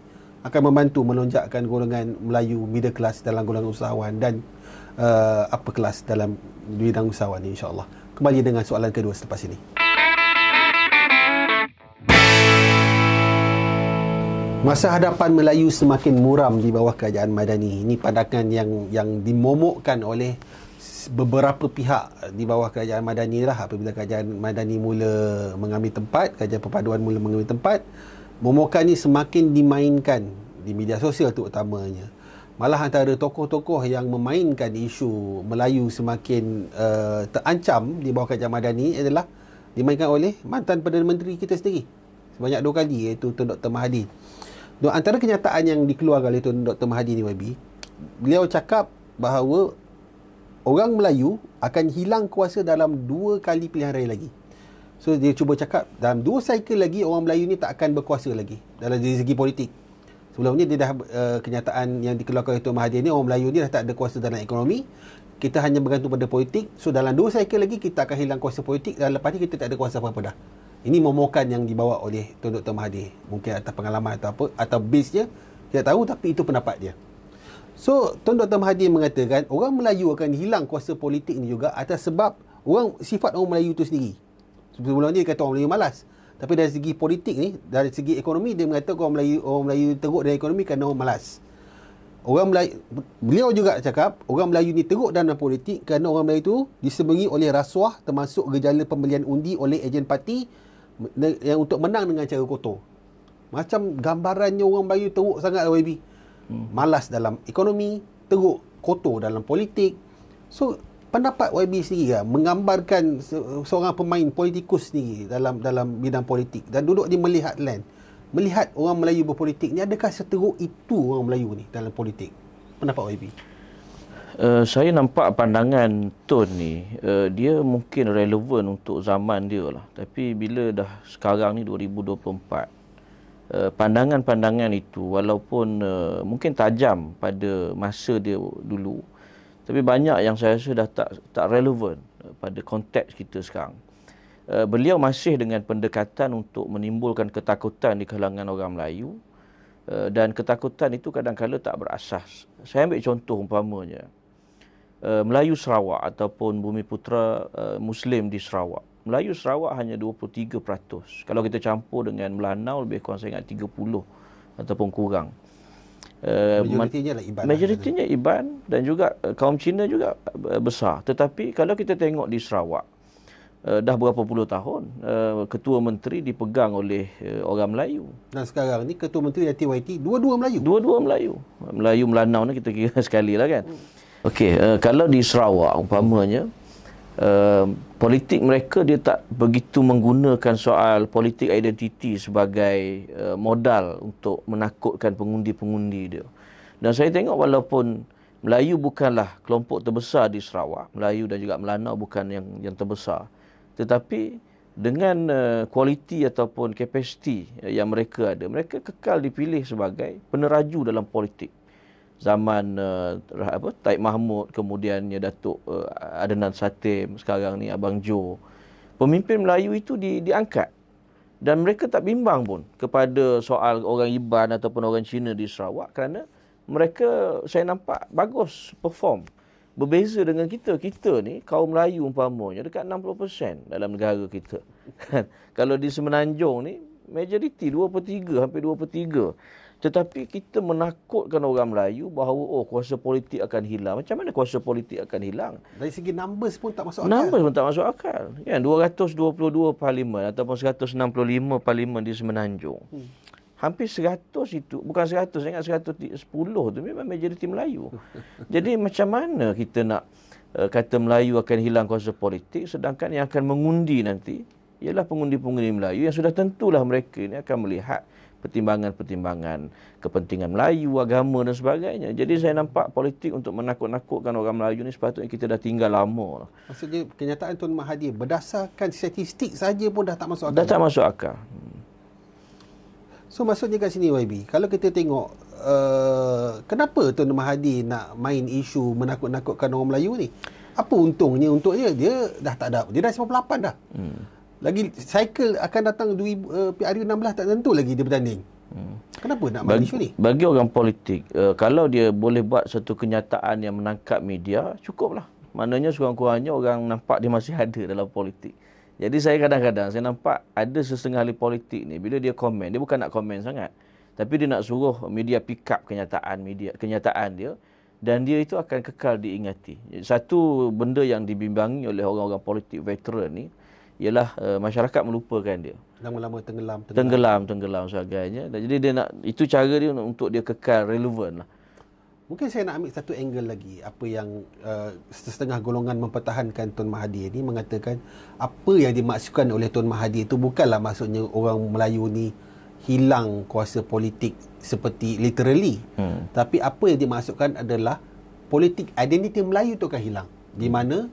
akan membantu melonjakkan golongan Melayu middle class dalam golongan usahawan dan upper class dalam bidang usahawan ini, insya-Allah. Kembali dengan soalan kedua selepas ini. Masa hadapan Melayu semakin muram di bawah kerajaan Madani. Ini pandangan yang dimomokkan oleh beberapa pihak di bawah kerajaan Madani lah. Apabila kerajaan Madani mula mengambil tempat, kerajaan perpaduan mula mengambil tempat, momokan ni semakin dimainkan di media sosial terutamanya. Malah antara tokoh-tokoh yang memainkan isu Melayu semakin terancam di bawah kerajaan Madani adalah dimainkan oleh mantan Perdana Menteri kita sendiri sebanyak 2 kali, iaitu Tun Dr. Mahathir. Antara kenyataan yang dikeluarkan oleh Tun Dr. Mahathir ni, YB, beliau cakap bahawa orang Melayu akan hilang kuasa dalam 2 kali pilihan raya lagi. So dia cuba cakap dalam 2 cycle lagi orang Melayu ni tak akan berkuasa lagi dalam segi politik. Sebelum ni dia dah kenyataan yang dikeluarkan oleh Tun Mahathir ni, orang Melayu ni dah tak ada kuasa dalam ekonomi. kita hanya bergantung pada politik. So dalam 2 cycle lagi kita akan hilang kuasa politik, dan lepas ni kita tak ada kuasa apa-apa dah. Ini momokan yang dibawa oleh Tun Dr. Mahathir. Mungkin atas pengalaman atau apa, atau base-nya tidak tahu, tapi itu pendapat dia. So Tun Dr. Mahathir mengatakan orang Melayu akan hilang kuasa politik ni juga atas sebab sifat orang Melayu itu sendiri. Sebelum ni dia kata orang Melayu malas. Tapi dari segi politik ni, dari segi ekonomi, dia mengatakan orang Melayu teruk dalam ekonomi kerana orang malas. Beliau juga cakap orang Melayu ni teruk dalam politik kerana orang Melayu itu disebengi oleh rasuah, termasuk gejala pembelian undi oleh ejen parti yang untuk menang dengan cara kotor. Macam gambarannya orang Melayu teruk sangat YB. Malas dalam ekonomi, teruk kotor dalam politik. So pendapat YB sendiri lah, menggambarkan seorang pemain politikus sendiri dalam bidang politik, dan duduk dia melihat orang Melayu berpolitik ni, adakah seteruk itu orang Melayu ni dalam politik? Pendapat YB? Saya nampak pandangan Tun ni, dia mungkin relevan untuk zaman dia lah. Tapi bila dah sekarang ni 2024, pandangan-pandangan itu walaupun mungkin tajam pada masa dia dulu, tapi banyak yang saya rasa dah tak relevan pada konteks kita sekarang. Beliau masih dengan pendekatan untuk menimbulkan ketakutan di kalangan orang Melayu, dan ketakutan itu kadang-kadang tak berasas. Saya ambil contoh umpamanya Melayu Sarawak ataupun Bumiputera Muslim di Sarawak. Melayu Sarawak hanya 23%. Kalau kita campur dengan Melanau, lebih kurang saya ingat 30 ataupun kurang. Majoritinya Iban, dan juga kaum Cina juga besar. Tetapi kalau kita tengok di Sarawak, dah berapa puluh tahun ketua menteri dipegang oleh orang Melayu. Dan sekarang ni ketua menteri TYT dua-dua Melayu. Dua-dua Melayu. Melayu Melanau ni kita kira sekali lah kan. Okey, kalau di Sarawak umpamanya, politik mereka dia tak begitu menggunakan soal politik identiti sebagai modal untuk menakutkan pengundi-pengundi dia. Dan saya tengok walaupun Melayu bukanlah kelompok terbesar di Sarawak, Melayu dan juga Melanau bukan yang terbesar, tetapi dengan kualiti ataupun kapasiti yang mereka ada, mereka kekal dipilih sebagai peneraju dalam politik. Zaman Taib Mahmud, kemudiannya Datuk Adnan Satim, sekarang ni Abang Jo. Pemimpin Melayu itu diangkat, dan mereka tak bimbang pun kepada soal orang Iban ataupun orang Cina di Sarawak, kerana mereka saya nampak bagus perform. Berbeza dengan kita. Kita ni kaum Melayu umpamanya dekat 60% dalam negara kita. Kalau di Semenanjung ni majoriti 2/3, hampir 2/3. Tetapi kita menakutkan orang Melayu bahawa kuasa politik akan hilang. Macam mana kuasa politik akan hilang? Dari segi numbers pun tak masuk akal. Numbers pun tak masuk akal. Kan 222 parlimen ataupun 165 parlimen di Semenanjung. Hampir 100 itu, bukan 100, saya ingat 110 tu memang majoriti Melayu. Jadi macam mana kita nak kata Melayu akan hilang kuasa politik, sedangkan yang akan mengundi nanti ialah pengundi-pengundi Melayu yang sudah tentulah mereka ini akan melihat pertimbangan-pertimbangan kepentingan Melayu, agama dan sebagainya. Jadi saya nampak politik untuk menakut-nakutkan orang Melayu ni sepatutnya kita dah tinggal lama. Maksudnya kenyataan Tun Mahathir berdasarkan statistik saja pun dah tak masuk akal. Dah tak masuk akal. So maksudnya kat sini YB, kalau kita tengok kenapa Tun Mahathir nak main isu menakut-nakutkan orang Melayu ni? Apa untungnya untuk dia? Dia dah tak ada, dia dah 98 dah. Lagi cycle akan datang PRU16 tak tentu lagi dia bertanding. Kenapa nak main isu ni? Bagi orang politik, kalau dia boleh buat satu kenyataan yang menangkap media, cukuplah. Maknanya sekurang-kurangnya orang nampak dia masih ada dalam politik. Jadi saya kadang-kadang saya nampak ada sesetengah ahli politik ni, bila dia komen, dia bukan nak komen sangat, tapi dia nak suruh media pick up kenyataan dia, dan dia itu akan kekal diingati. Satu benda yang dibimbangi oleh orang-orang politik veteran ni ialah masyarakat melupakan dia. Lama-lama tenggelam sebagainya. Dan jadi dia nak, itu cara dia untuk dia kekal relevan lah. Mungkin saya nak ambil satu angle lagi. Apa yang setengah golongan mempertahankan Tun Mahathir ni mengatakan apa yang dimaksudkan oleh Tun Mahathir itu bukanlah maksudnya orang Melayu ni hilang kuasa politik seperti literally. Tapi apa yang dimaksudkan adalah politik identiti Melayu itu akan hilang. Di mana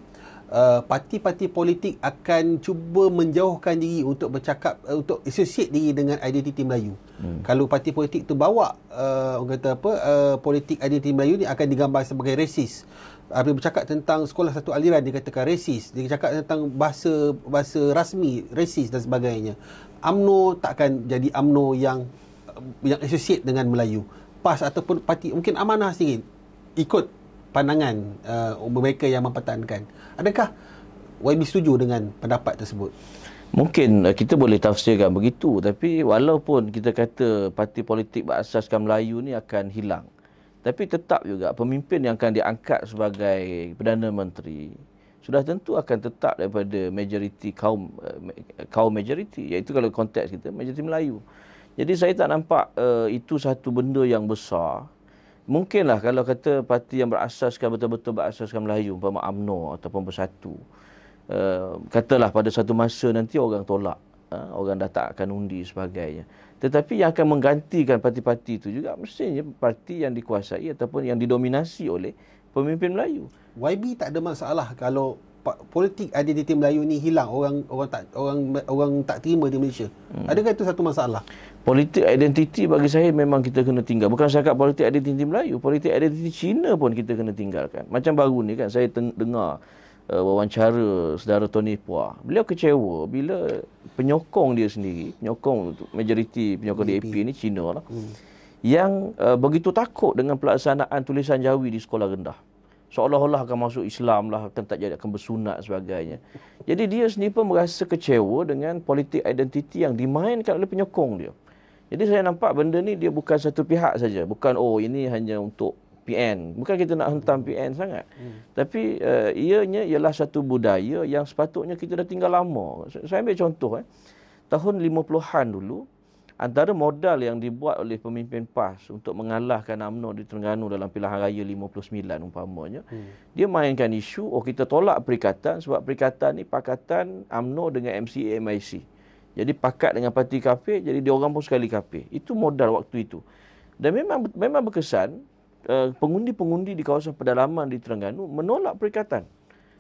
parti-parti politik akan cuba menjauhkan diri untuk bercakap, untuk associate diri dengan identiti Melayu. Kalau parti politik tu bawa orang kata apa, politik identiti Melayu ni akan digambar sebagai resis. Apabila bercakap tentang sekolah satu aliran dikatakan resis, dia cakap tentang bahasa rasmi resis dan sebagainya. UMNO takkan jadi UMNO yang associate dengan Melayu. PAS ataupun parti mungkin Amanah sendiri ikut pandangan mereka yang mempertahankan. Adakah YB setuju dengan pendapat tersebut? Mungkin kita boleh tafsirkan begitu, tapi walaupun kita kata parti politik berasaskan Melayu ni akan hilang, tapi tetap juga pemimpin yang akan diangkat sebagai Perdana Menteri sudah tentu akan tetap daripada majoriti kaum majoriti, iaitu kalau konteks kita majoriti Melayu. Jadi saya tak nampak itu satu benda yang besar. Mungkinlah kalau kata parti yang berasaskan betul-betul berasaskan Melayu, umpama UMNO ataupun Bersatu, katalah pada satu masa nanti orang tolak, orang dah tak akan undi sebagainya. Tetapi yang akan menggantikan parti-parti itu juga mestinya parti yang dikuasai ataupun yang didominasi oleh pemimpin Melayu. YB tak ada masalah kalau politik identiti Melayu ni hilang, orang tak terima di Malaysia. Adakah itu satu masalah? Politik identiti bagi saya memang kita kena tinggal. Bukan cakap politik identiti Melayu, politik identiti Cina pun kita kena tinggalkan. Macam baru ni kan saya dengar wawancara saudara Tony Puah. Beliau kecewa bila penyokong dia sendiri, penyokong majoriti penyokong DAP ni Cina lah, yang begitu takut dengan pelaksanaan tulisan Jawi di sekolah rendah. Seolah-olah akan masuk Islam lah, akan bersunat sebagainya. Jadi dia sendiri pun merasa kecewa dengan politik identiti yang dimainkan oleh penyokong dia. Jadi saya nampak benda ni dia bukan satu pihak saja. Bukan ini hanya untuk PN. Bukan kita nak hentam PN sangat. Tapi ianya ialah satu budaya yang sepatutnya kita dah tinggal lama. Saya ambil contoh. Tahun 50-an dulu, antara modal yang dibuat oleh pemimpin PAS untuk mengalahkan UMNO di Terengganu dalam pilihan raya 59 umpamanya, dia mainkan isu, kita tolak perikatan sebab perikatan ni pakatan UMNO dengan MCA MIC. Jadi pakat dengan parti kafir, jadi dia orang pun sekali kafir. Itu modal waktu itu. Dan memang berkesan, pengundi-pengundi di kawasan pedalaman di Terengganu menolak perikatan.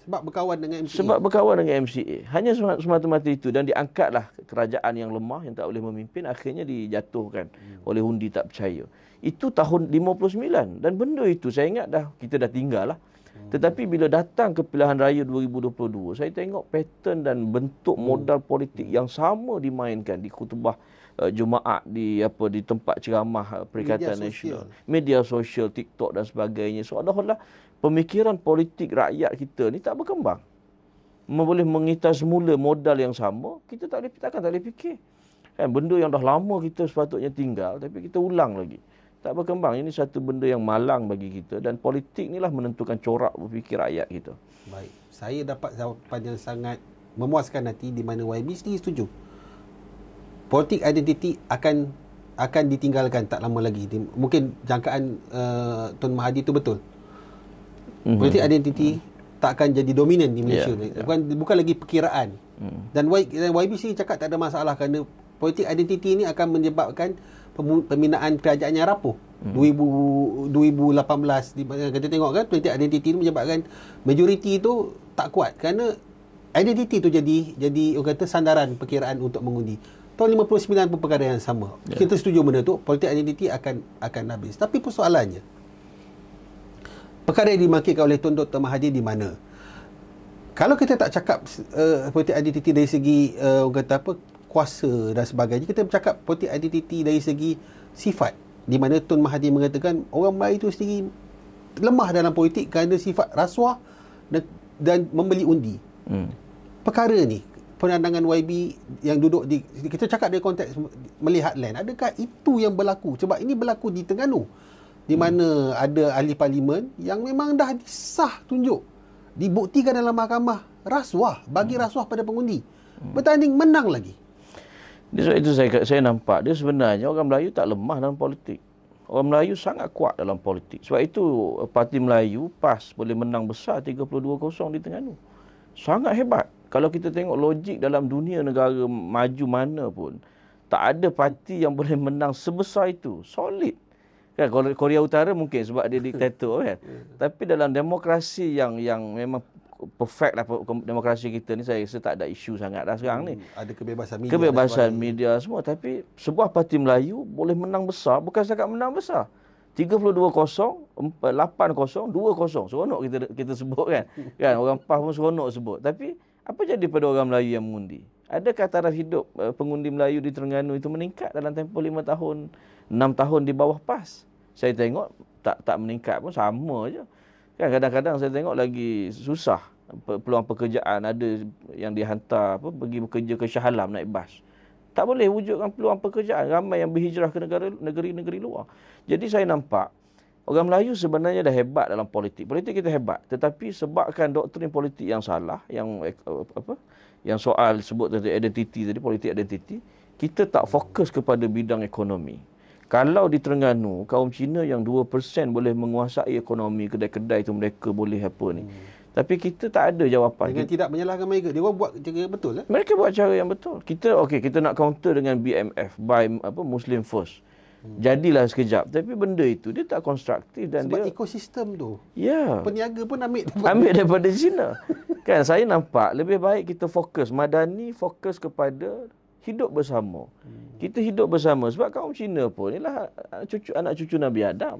Sebab berkawan dengan MCA. Sebab berkawan dengan MCA. Hanya semata-mata itu. Dan diangkatlah kerajaan yang lemah, yang tak boleh memimpin, akhirnya dijatuhkan oleh undi tak percaya. Itu tahun 59. Dan benda itu saya ingat kita dah tinggal lah. Tetapi bila datang ke pilihan raya 2022, saya tengok pattern dan bentuk modal politik yang sama dimainkan di khutbah Jumaat, di tempat ceramah Perikatan Nasional, media sosial, TikTok dan sebagainya. Seolah-olah pemikiran politik rakyat kita ni tak berkembang. Boleh mengitas semula modal yang sama, kita takkan tak boleh fikir. Kan benda yang dah lama kita sepatutnya tinggal, tapi kita ulang lagi. Tak berkembang. Ini satu benda yang malang bagi kita, dan politik inilah menentukan corak berfikir rakyat kita. Baik. Saya dapat jawapan yang sangat memuaskan hati di mana YB sendiri setuju. Politik identiti akan ditinggalkan tak lama lagi. Mungkin jangkaan Tun Mahathir itu betul. Politik identiti tak akan jadi dominan di Malaysia. Bukan lagi perkiraan. Dan YB sendiri cakap tak ada masalah kerana politik identiti ini akan menyebabkan pembinaan kerajaan yang rapuh. 2018 kita tengok kan, politik identiti itu menyebabkan majoriti itu tak kuat kerana identiti itu jadi orang kata sandaran perkiraan untuk mengundi. Tahun 59 pun perkara yang sama. Kita setuju benda tu, politik identiti akan habis. Tapi persoalannya, perkara yang dimangkitkan oleh Tun Dr. Mahathir di mana? Kalau kita tak cakap politik identiti dari segi orang kata kuasa dan sebagainya, kita bercakap politik identiti dari segi sifat, di mana Tun Mahathir mengatakan orang Melayu itu sendiri lemah dalam politik kerana sifat rasuah dan membeli undi. Perkara ni, pandangan YB yang duduk kita cakap dari konteks melihat land, adakah itu yang berlaku? Sebab ini berlaku di Terengganu, di mana ada ahli parlimen yang memang dah disah tunjuk, dibuktikan dalam mahkamah rasuah, bagi rasuah pada pengundi, bertanding menang lagi. Sebab itu saya nampak dia sebenarnya orang Melayu tak lemah dalam politik. Orang Melayu sangat kuat dalam politik. Sebab itu Parti Melayu PAS boleh menang besar 32-0 di Terengganu. Sangat hebat. Kalau kita tengok logik dalam dunia negara maju mana pun, tak ada parti yang boleh menang sebesar itu. Solid. Kan Korea Utara mungkin sebab dia diktator kan. Tapi dalam demokrasi yang memang perfect lah demokrasi kita ni, saya rasa tak ada isu sangat dah sekarang ni. Ada kebebasan media. Kebebasan media semua. Tapi sebuah parti Melayu boleh menang besar, bukan setakat menang besar. 32-0, 8-0, 2-0. Seronok kita sebut kan. Kan orang PAS pun seronok sebut. Tapi apa jadi pada orang Melayu yang mengundi? Adakah taraf hidup pengundi Melayu di Terengganu itu meningkat dalam tempoh 5 tahun, 6 tahun di bawah PAS? Saya tengok tak meningkat pun, sama je. Kan kadang-kadang saya tengok lagi susah peluang pekerjaan, ada yang dihantar pergi bekerja ke Shah Alam naik bas. Tak boleh wujudkan peluang pekerjaan, ramai yang berhijrah ke negeri-negeri luar. Jadi saya nampak orang Melayu sebenarnya dah hebat dalam politik. Politik kita hebat, tetapi sebabkan doktrin politik yang salah, yang soal sebut tadi identiti tadi, politik identiti, kita tak fokus kepada bidang ekonomi. Kalau di Terengganu, kaum Cina yang 2% boleh menguasai ekonomi, kedai-kedai itu mereka boleh apa ni. Tapi kita tak ada jawapan. Dengan tidak menyalahkan mereka, dia orang buat cara yang betul. Mereka buat cara yang betul. Kita nak counter dengan BMF, Buy Muslim First. Jadilah sekejap. Tapi benda itu dia tak konstruktif dan sebab dia ekosistem tu. Ya. Peniaga pun ambil daripada Cina. Kan saya nampak lebih baik kita fokus, Madani fokus kepada hidup bersama. Kita hidup bersama sebab kaum Cina pun ialah anak cucu Nabi Adam.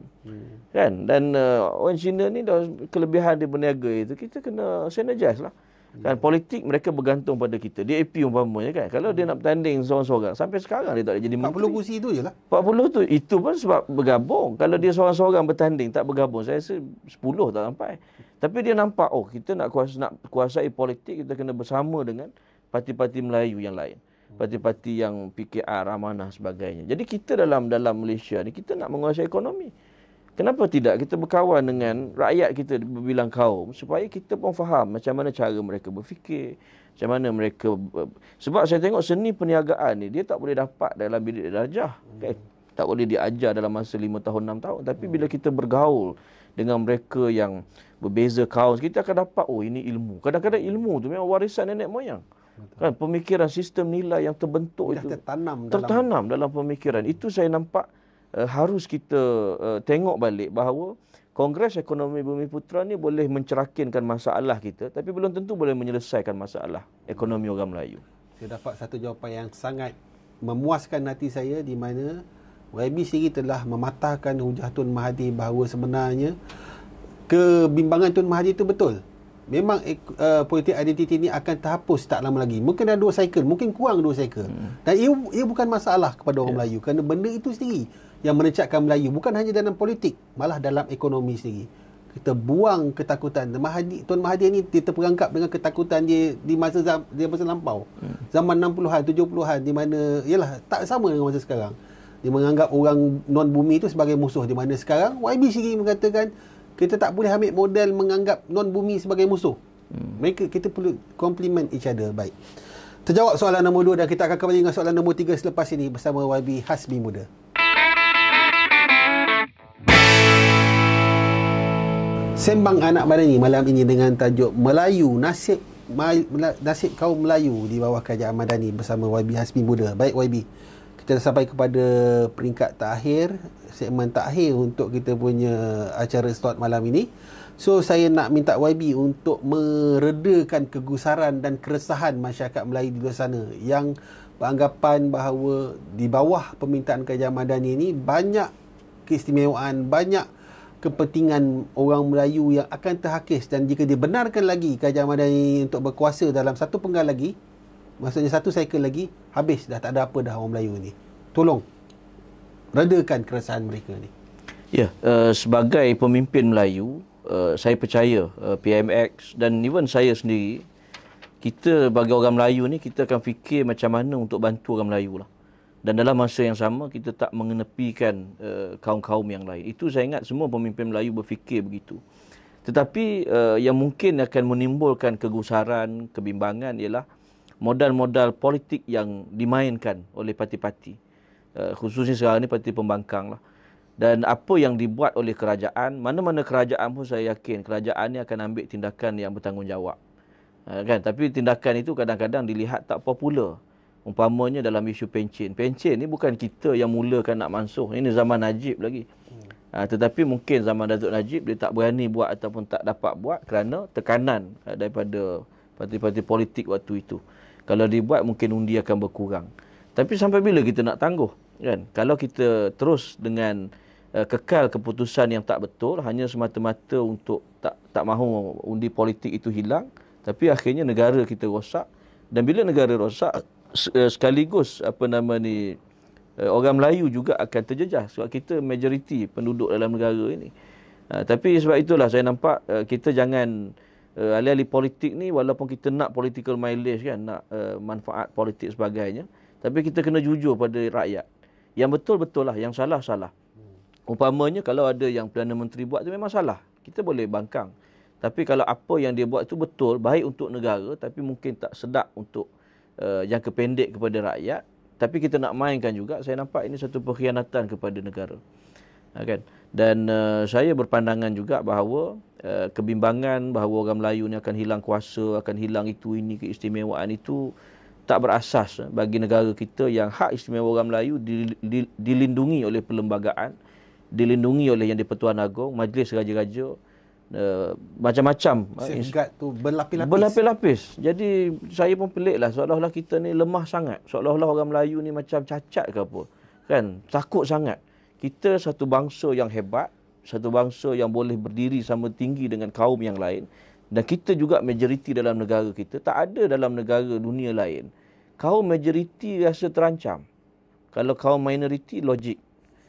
Kan? Dan orang Cina ni dah kelebihan dia berniaga itu, kita kena synergize lah. Kan politik mereka bergantung pada kita. DAP umpamanya kan. Kalau dia nak bertanding seorang-seorang, sampai sekarang dia tak boleh jadi menteri. 40 kursi tu jelah. 40 tu itu pun sebab bergabung. Kalau dia seorang-seorang bertanding tak bergabung, saya rasa 10 tak sampai. Tapi dia nampak kita nak kuasai politik, kita kena bersama dengan parti-parti Melayu yang lain. Parti-parti yang PKR, Amanah sebagainya. Jadi kita dalam Malaysia ni kita nak menguasai ekonomi. Kenapa tidak kita berkawan dengan rakyat kita berbilang kaum supaya kita pun faham macam mana cara mereka berfikir, macam mana mereka sebab saya tengok seni perniagaan ni dia tak boleh dapat dalam bilik darjah. Okay? Tak boleh diajar dalam masa 5 tahun 6 tahun, tapi bila kita bergaul dengan mereka yang berbeza kaum, kita akan dapat ini ilmu. Kadang-kadang ilmu tu memang warisan nenek moyang. Kan pemikiran sistem nilai yang terbentuk itu tertanam dalam pemikiran. Itu saya nampak harus kita tengok balik bahawa Kongres Ekonomi Bumiputera ni boleh mencerahkan masalah kita, tapi belum tentu boleh menyelesaikan masalah ekonomi orang Melayu. Saya dapat satu jawapan yang sangat memuaskan hati saya, di mana YB sendiri telah mematahkan hujah Tun Mahathir bahawa sebenarnya kebimbangan Tun Mahathir itu betul. Memang politik identiti ini akan terhapus tak lama lagi. Mungkin ada 2 cycle, mungkin kurang 2 cycle. Dan ia bukan masalah kepada orang Melayu, kerana benda itu sendiri yang menecatkan Melayu, bukan hanya dalam politik, malah dalam ekonomi sendiri. Kita buang ketakutan. Tun Mahathir ni dia terperangkap dengan ketakutan dia di masa lampau. Zaman 60-an, 70-an, di mana yalah tak sama dengan masa sekarang. Dia menganggap orang non bumi itu sebagai musuh, di mana sekarang YB sendiri mengatakan kita tak boleh ambil model menganggap non-bumi sebagai musuh. Kita perlu complement each other. Baik. Terjawab soalan nombor 2 dan kita akan kembali dengan soalan nombor 3 selepas ini bersama YB Hasbi Muda. Sembang Anak Madani malam ini dengan tajuk Melayu, nasib kaum Melayu di bawah Kerajaan Madani bersama YB Hasbi Muda. Baik YB, kita dah sampai kepada peringkat terakhir, segmen terakhir untuk kita punya acara slot malam ini. So saya nak minta YB untuk meredakan kegusaran dan keresahan masyarakat Melayu di luar sana yang beranggapan bahawa di bawah pemerintahan Kerajaan Madani ini banyak keistimewaan, banyak kepentingan orang Melayu yang akan terhakis, dan jika dibenarkan lagi Kerajaan Madani untuk berkuasa dalam satu penggal lagi, maksudnya satu cycle lagi, habis dah, tak ada apa dah orang Melayu ni. Tolong redakan keresahan mereka ni. Ya, sebagai pemimpin Melayu, saya percaya PMX dan even saya sendiri, kita bagi orang Melayu ni, kita akan fikir macam mana untuk bantu orang Melayu lah. Dan dalam masa yang sama, kita tak mengenepikan kaum-kaum yang lain. Itu saya ingat semua pemimpin Melayu berfikir begitu. Tetapi yang mungkin akan menimbulkan kegusaran, kebimbangan ialah modal-modal politik yang dimainkan oleh parti-parti. Khususnya sekarang ni parti pembangkang lah. Dan apa yang dibuat oleh kerajaan, mana-mana kerajaan pun saya yakin kerajaan ni akan ambil tindakan yang bertanggungjawab. Kan? Tapi tindakan itu kadang-kadang dilihat tak popular. Umpamanya dalam isu pencen. Pencen ni bukan kita yang mulakan nak mansuh. Ini zaman Najib lagi. Tetapi mungkin zaman Datuk Najib dia tak berani buat ataupun tak dapat buat kerana tekanan daripada parti-parti politik waktu itu. Kalau dibuat mungkin undi akan berkurang. Tapi sampai bila kita nak tangguh, kan? Kalau kita terus dengan kekal keputusan yang tak betul hanya semata-mata untuk tak mahu undi politik itu hilang, tapi akhirnya negara kita rosak. Dan bila negara rosak, sekaligus orang Melayu juga akan terjejas sebab kita majoriti penduduk dalam negara ini. Tapi sebab itulah saya nampak kita jangan alih-alih politik ni, walaupun kita nak political mileage kan, nak manfaat politik sebagainya, tapi kita kena jujur pada rakyat. Yang betul-betul lah, yang salah-salah. Umpamanya kalau ada yang Perdana Menteri buat tu memang salah, kita boleh bangkang. Tapi kalau apa yang dia buat itu betul, baik untuk negara, tapi mungkin tak sedap untuk jangka pendek kepada rakyat, tapi kita nak mainkan juga, saya nampak ini satu pengkhianatan kepada negara. Kan? Dan saya berpandangan juga bahawa kebimbangan bahawa orang Melayu ni akan hilang kuasa, akan hilang itu ini, keistimewaan itu tak berasas bagi negara kita yang hak istimewa orang Melayu dilindungi oleh perlembagaan, dilindungi oleh Yang di-Pertuan Agong, Majlis Raja-Raja, macam-macam. Safeguard tu berlapis-lapis. Berlapis-lapis. Jadi saya pun pelik lah, seolah-olah kita ni lemah sangat. Seolah-olah orang Melayu ni macam cacat ke apa. Kan? Takut sangat. Kita satu bangsa yang hebat, satu bangsa yang boleh berdiri sama tinggi dengan kaum yang lain. Dan kita juga majoriti dalam negara kita. Tak ada dalam negara dunia lain kaum majoriti rasa terancam. Kalau kaum minoriti, logik.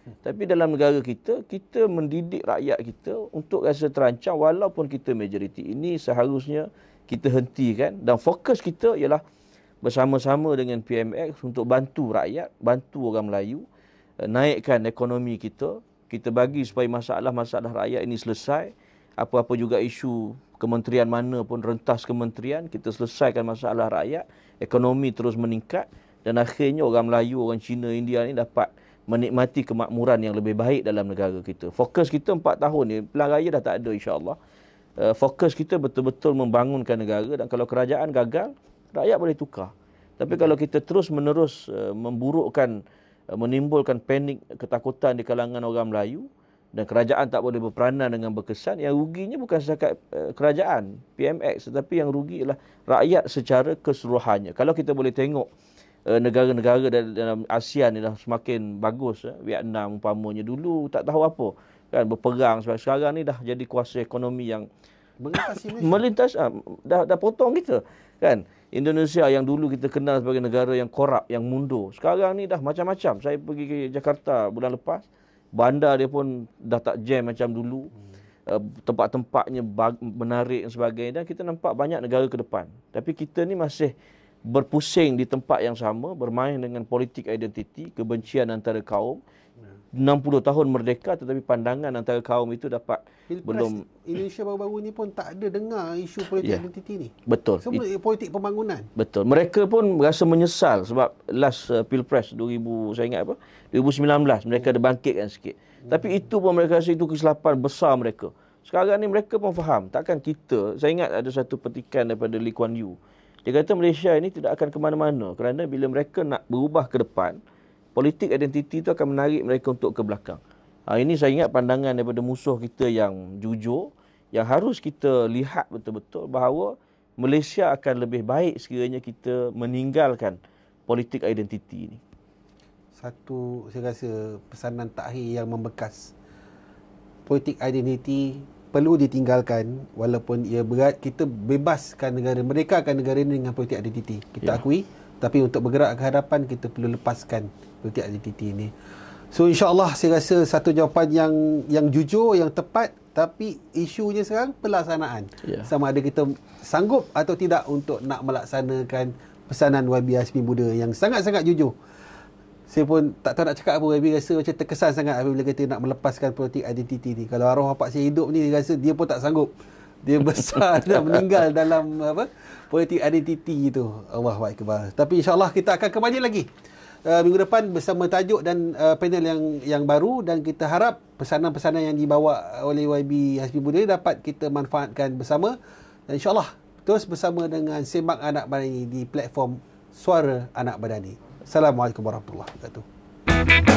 Tapi dalam negara kita, kita mendidik rakyat kita untuk rasa terancam walaupun kita majoriti. Ini seharusnya kita hentikan dan fokus kita ialah bersama-sama dengan PMX untuk bantu rakyat, bantu orang Melayu, naikkan ekonomi kita. Kita bagi supaya masalah-masalah rakyat ini selesai. Apa-apa juga isu kementerian mana pun, rentas kementerian, kita selesaikan masalah rakyat, ekonomi terus meningkat dan akhirnya orang Melayu, orang Cina, India ni dapat menikmati kemakmuran yang lebih baik dalam negara kita. Fokus kita 4 tahun ni, pilihan raya dah tak ada insya-Allah. Fokus kita betul-betul membangunkan negara dan kalau kerajaan gagal, rakyat boleh tukar. Tapi kalau kita terus-menerus memburukkan, menimbulkan panik, ketakutan di kalangan orang Melayu dan kerajaan tak boleh berperanan dengan berkesan, yang ruginya bukan setakat kerajaan, PMX, tetapi yang rugi ialah rakyat secara keseluruhannya. Kalau kita boleh tengok negara-negara dalam ASEAN ni dah semakin bagus. Vietnam umpamanya dulu tak tahu apa, kan, berperang. Sekarang ni dah jadi kuasa ekonomi yang melintas, dah potong kita, kan. Indonesia yang dulu kita kenal sebagai negara yang korup, yang mundur, sekarang ni dah macam-macam. Saya pergi ke Jakarta bulan lepas, bandar dia pun dah tak jam macam dulu. Tempat-tempatnya menarik dan sebagainya, dan kita nampak banyak negara ke depan. Tapi kita ni masih berpusing di tempat yang sama, bermain dengan politik identiti, kebencian antara kaum. 60 tahun merdeka tetapi pandangan antara kaum itu dapat belum. Indonesia baru-baru ni pun tak ada dengar isu politik identiti ni. Betul. Semua politik pembangunan. Betul. Mereka pun rasa menyesal sebab last Pilpres 2000, saya ingat apa? 2019 mereka ada bangkitkan sikit. Tapi itu pun mereka rasa itu kesilapan besar mereka. Sekarang ni mereka pun faham, takkan kita, saya ingat ada satu petikan daripada Lee Kuan Yew. Dia kata Malaysia ini tidak akan ke mana-mana kerana bila mereka nak berubah ke depan, politik identiti itu akan menarik mereka untuk ke belakang. Ini saya ingat pandangan daripada musuh kita yang jujur, yang harus kita lihat betul-betul bahawa Malaysia akan lebih baik sekiranya kita meninggalkan politik identiti ini. Satu, saya rasa pesanan takhir yang membekas. Politik identiti perlu ditinggalkan walaupun ia berat. Kita bebaskan negara, merdekakan negara ini dengan politik identiti. Kita akui, tapi untuk bergerak ke hadapan kita perlu lepaskan politik identiti ini. So insya-Allah saya rasa satu jawapan yang jujur, yang tepat, tapi isunya sekarang pelaksanaan. Sama ada kita sanggup atau tidak untuk nak melaksanakan pesanan YB Hasbi Muda yang sangat-sangat jujur. Saya pun tak tahu nak cakap apa. YB rasa macam terkesan sangat apabila kita nak melepaskan politik identiti ni. Kalau arwah bapak saya hidup ni, dia rasa dia pun tak sanggup. Dia besar dan meninggal dalam politik identiti itu. Allahu Akbar. Tapi insya-Allah kita akan kembali lagi minggu depan bersama tajuk dan panel yang baru, dan kita harap pesanan-pesanan yang dibawa oleh YB Hasbi Muda dapat kita manfaatkan bersama. Dan insya-Allah terus bersama dengan Sembang Anak Madani di platform Suara Anak Madani. Assalamualaikum warahmatullahi wabarakatuh.